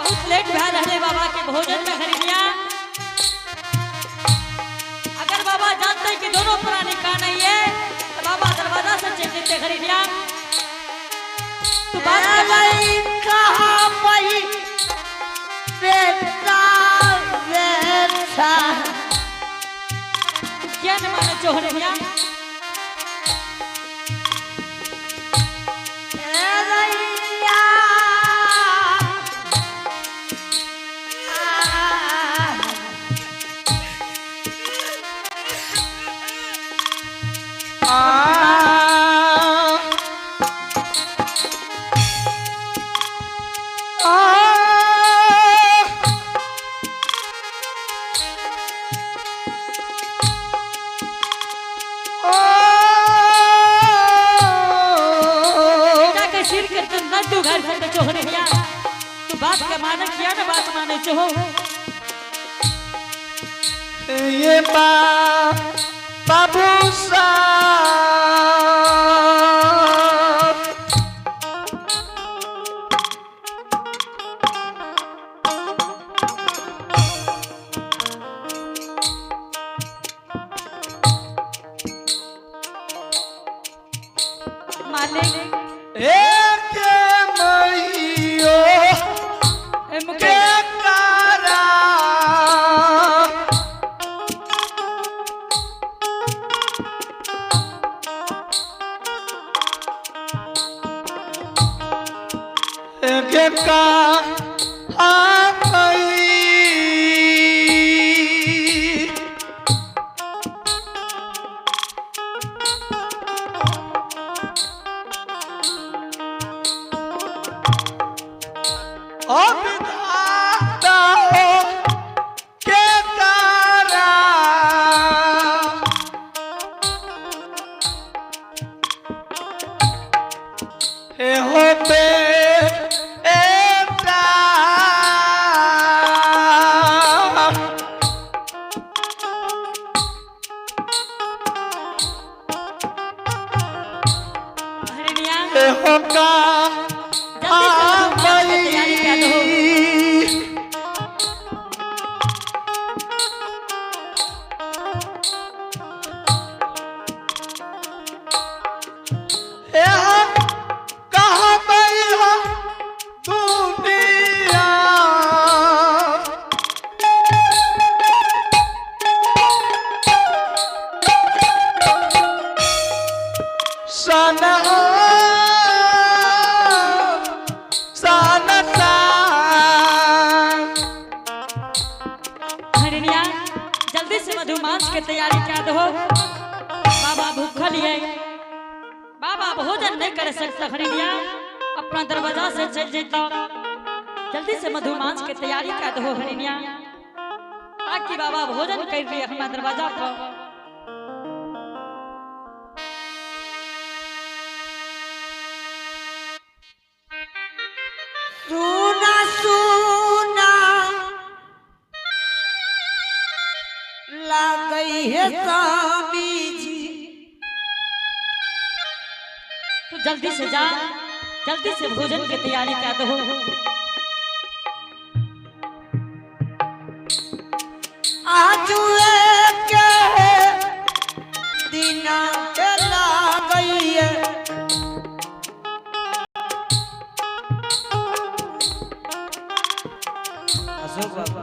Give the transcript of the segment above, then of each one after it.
बहुत लेट भा रहे बाबा के भोजन में खरीदिया। अगर बाबा जानते कि दोनों पुराने का नहीं है तो बाबा दरवाजा से चल देते खरीदिया। तो बात कहाँ पई बेटा बेटा क्या न माने चोहरे भैया। तू घर से तो चोहरे भैया तू बात का माने किया ना बात माने चोहो ये बाबू साहब माने का जल्दी से मधुमांस के तैयारी क्या दो। बाबा भूखल है बाबा भोजन नहीं कर सकता खरीदिया अपना दरवाजा से चल जाता। जल्दी से मधुमांस के तैयारी क्या दो खरीदिया ताकि बाबा भोजन कर लिए अपना दरवाजा पर। सुना सुना गई है स्वामी जी तू जल्दी से जा जल्दी से भोजन की तैयारी क्या दो। आज के दिन ला गई है अशोक बाबा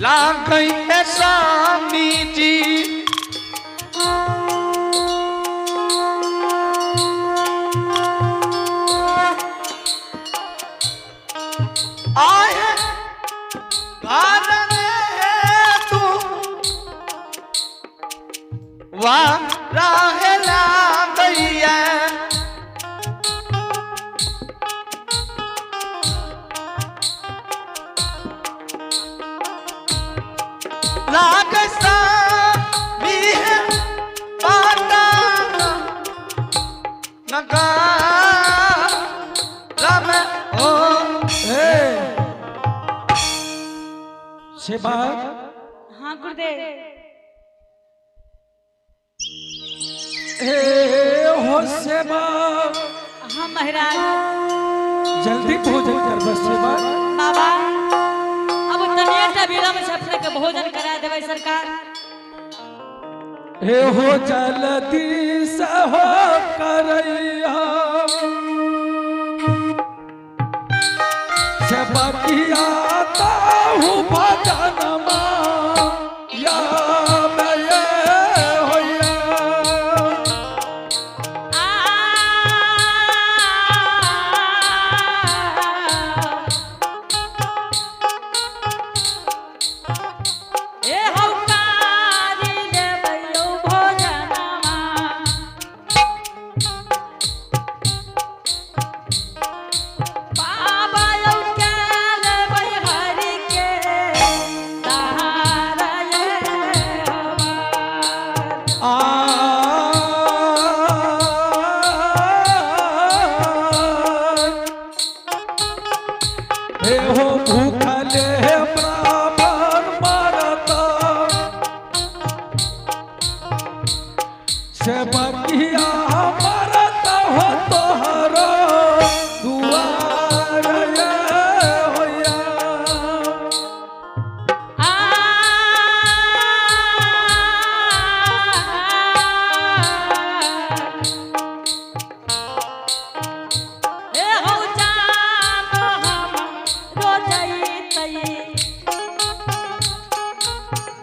लाग गई है स्वामी जी आए घर में तू वहाँ रहेला गई लाग सा सेवा हाँ गुरुदेव। हे हो सेवा हाँ महाराज। जल्दी भोजन कर बस सेवा। बाबा अब तनिया विलम्ब से अपने के भोजन करा देवे सरकार। हे हो जल्दी से हो करैया सेवा किया ताहू भजनमा या मैं होया। ए हौकारी देवयो भोजनमा बाबा यौ केल बै हरि के सहारा ये हमार। हे हो भूखले ब्राह्मण मारता सेवा किया मारता हो तोहरा दुआर ये होया। ए हौ जान हम रोजैतै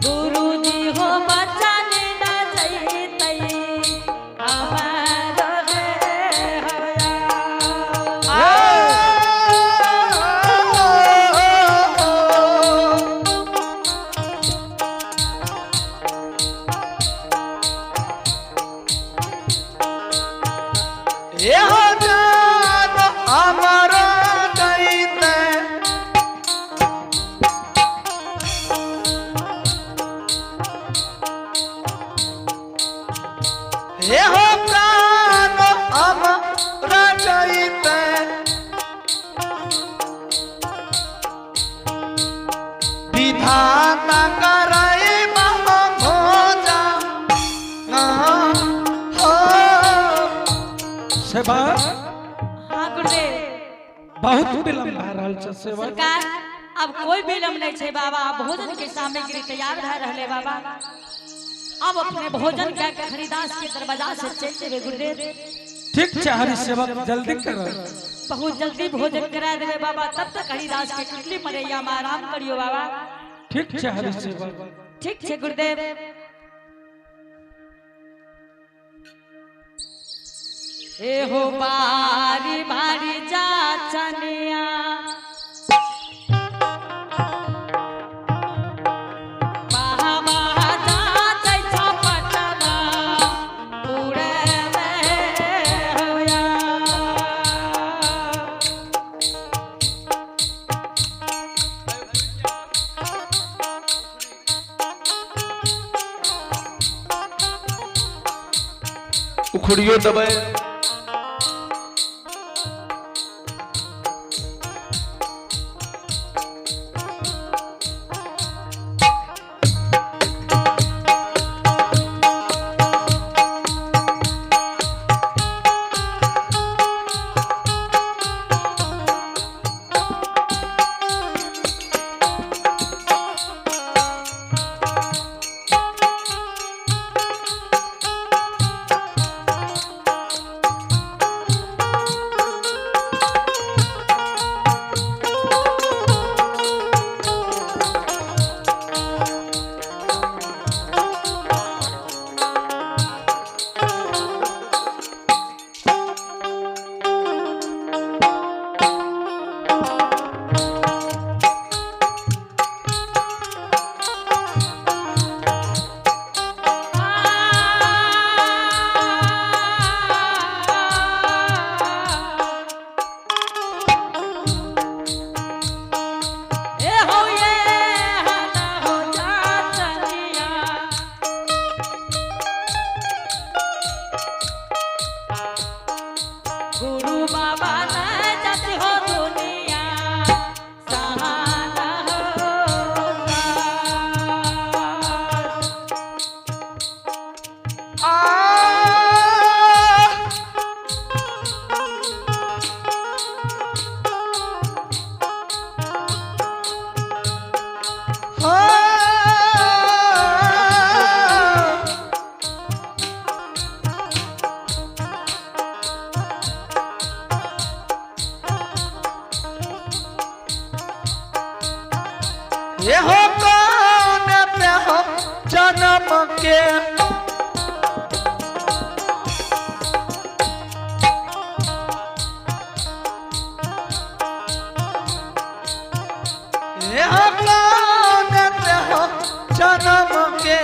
गुरुजी हो बचन न जैतै हमार रे होया। ये हो जान हमारा दैते हे हो प्राण हमारा दैते विधान कराई भोजा ना हो सेवा। हाँ गुरुदेव। बहुत विलम्ब भए रहल छै सेवा। सरकार अब कोई विलम्ब नहीं छै बाबा। भोजन के सामग्री तैयार भए रहले बाबा। अब अपने भोजन के हरिदास के दरवाजा से चल जेबे गुरुदेव। ठीक छै हरि सेवक जल्दी कर। बहुत जल्दी भोजन करा देवे बाबा। तब तक हरिदास के टुकली मरैया में आराम करियो बाबा। ठीक छै हरि सेवक। ठीक छै गुरुदेव। ए हो बारी बारी जा चनिया बाहा बाहा जा चै छपटना उड़े में होया। उखड़ियो दबाए एहो कौन ते हो जन्म के एहो कौन ते हो जन्म के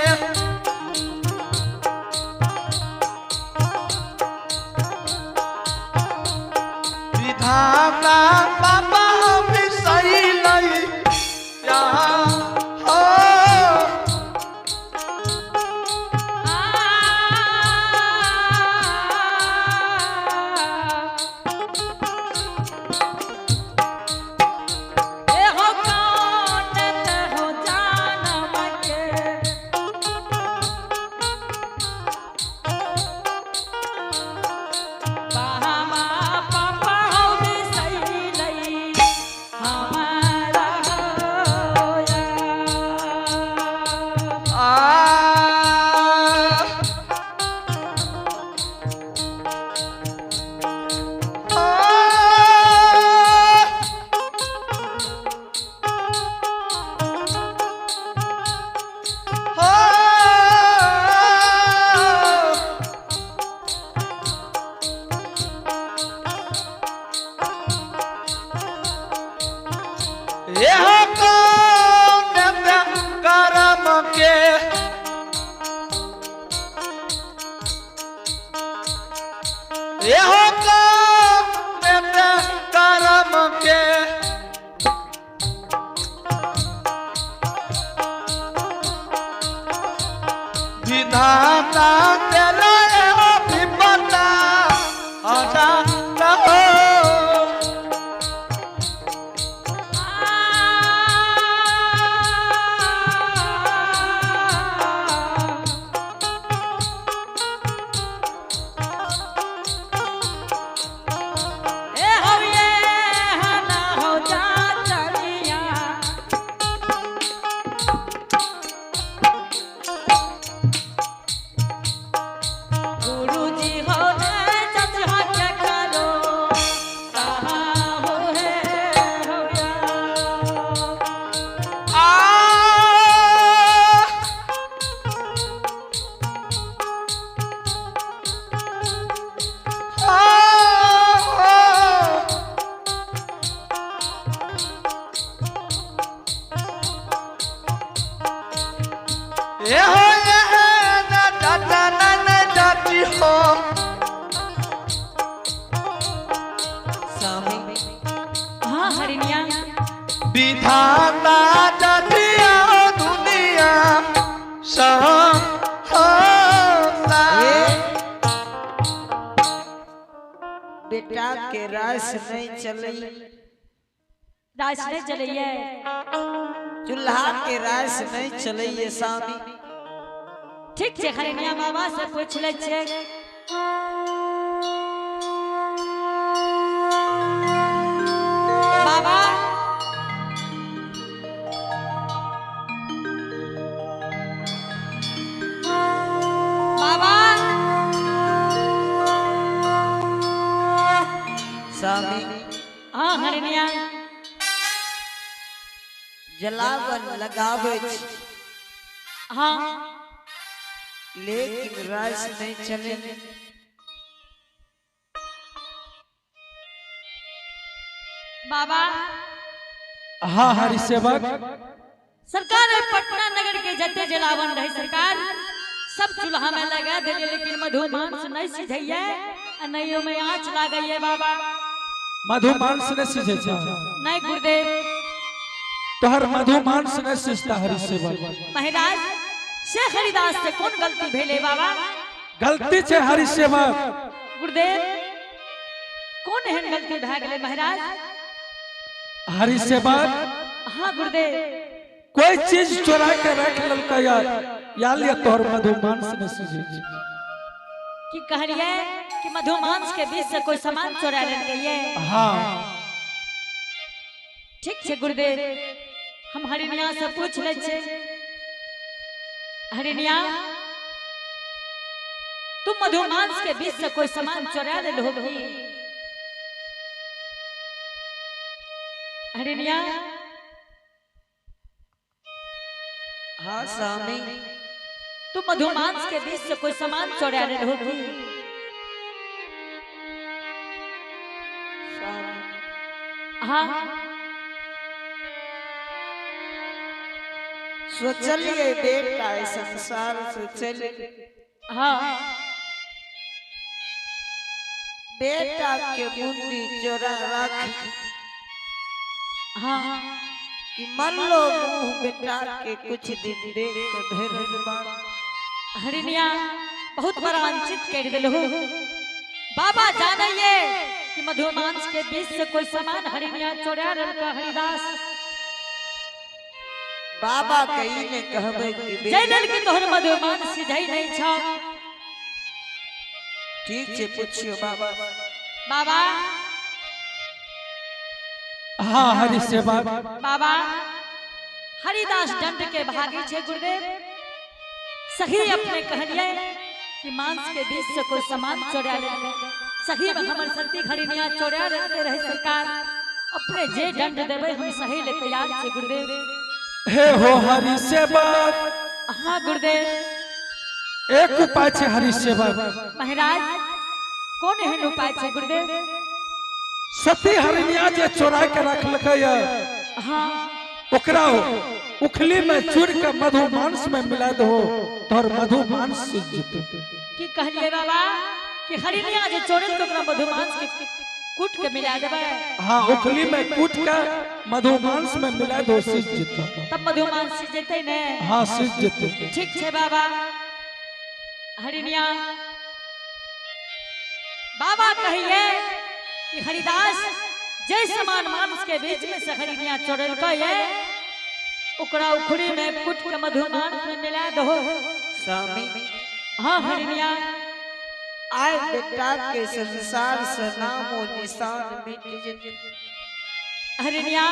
विधाता बाबा बिसैलै यहाँ हो विधाता तेरा विपदा अजान हो विधाता जतिया दुनिया बेटा के रास नहीं चले रास नहीं चलिए चूल्हा के रास नहीं चले ये स्वामी ठीक छे खरिनिया बाबा से पूछ ले छे बाबा बाबा स्वामी हाँ हरिनिया जलावन लगावे छी, हाँ लेकिन रास नहीं चले बाबा हाँ हरि सेवक सरकार पटना नगर के जते जलावन रहे सरकार सब चूल्हा में लगा दे लेकिन मधुमांस नहीं सिझैया आ नहीं में आँच लागैया बाबा मधुमांस ने सीझे छै नहीं गुरुदेव तोहर मधुमांस ने सीझता हरि सेवक महाराज से हरिदास से कौन गलती भेले बाबा गलती छै हरि सेवक गुरुदेव कौन एहन गलती भए गेलै महाराज हरि सेवक हाँ गुरुदेव कोई चीज चोरा के रख ललकै या लिए तोहर मधुमांस ने सीझे छै कि कहलिए कि मधुमांस के बीच से कोई सामान चोरा लेलिए हाँ ठीक है गुरुदेव हम हरिनिया से पूछ ले छे हरिनिया तुम मधुमांस के बीच से कोई सामान चोरा ले होगी हरिनिया हाँ स्वामी। तू मधुमांस के बीच से कोई सामान चोरा ले होगी। हाँ सोचलिए बेटा इस संसार से चले, हाँ बेटा के मुंडी चोरा रख हाँ कि मन लो मुंह बेटा के कुछ दिन देख के ढेर बार हरिनिया बहुत बड़ा वंचित कर दिल हो। बाबा जानिए कि मधुमांस के बीच से कोई सामान हरिनिया चोरा लड़का हरिदास। बाबा कही ने कहबे कि जय लड़की तोहर मधुमांस सिझाई नहीं छा। ठीक छे पूछियो बाबा। बाबा हाँ हरि सेवा बाबा हरिदास दंड के भागी छे गुरुदेव। सही अपने कहलिए कि मांस के बीच से कोई सामान चोरा ले। सही में हमर सती हरिनिया चोरा लेते रहे सरकार। अपने जे दंड देवे हम सही ले तैयार छे गुरुदेव। हे हो हरि सेवा। हाँ गुरुदेव। एक उपाय छे हरि सेवा। महाराज कौन एहन उपाय छे गुरुदेव? सती हरिनिया जे चोरा के रखलकै या हाँ ओकरा उखली में चूर के मधुमांस में मिला दो तोर मधुमांस सिझ जते। की कहलिए बाबा कि हरिनिया जे चोरे तो ओकरा मधुमांस के कूट के मिला देबे। हाँ उखली में कूट के मधुमांस में मिला दो सिझ जते। तब मधुमांस सिझ जते ने। हाँ सिझ जते। ठीक छे बाबा। हरिनिया बाबा कहिए कि हरिदास जय समान मांस के बीच में से हरिनिया चोरल कहे ओकरा उखड़ी में कूट के मधुमांस में मिला दो। स्वामी हाँ हरिनिया आए बेटा के संसार से नाम और निशान मिट जते। हरिनिया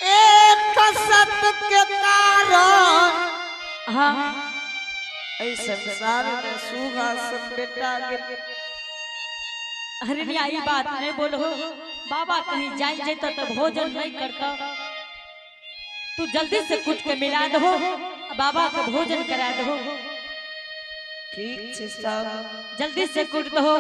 एक सत के कारण हाँ इस संसार में सुहासन बेटा के। हरिनिया ये बात नहीं बोलो। बाबा कहीं जाए जेता तो भोजन नहीं करता। तू जल्दी से कुछ के मिला दो बाबा का भोजन करा दो। ठीक छे साहब। जल्दी से कुट दो।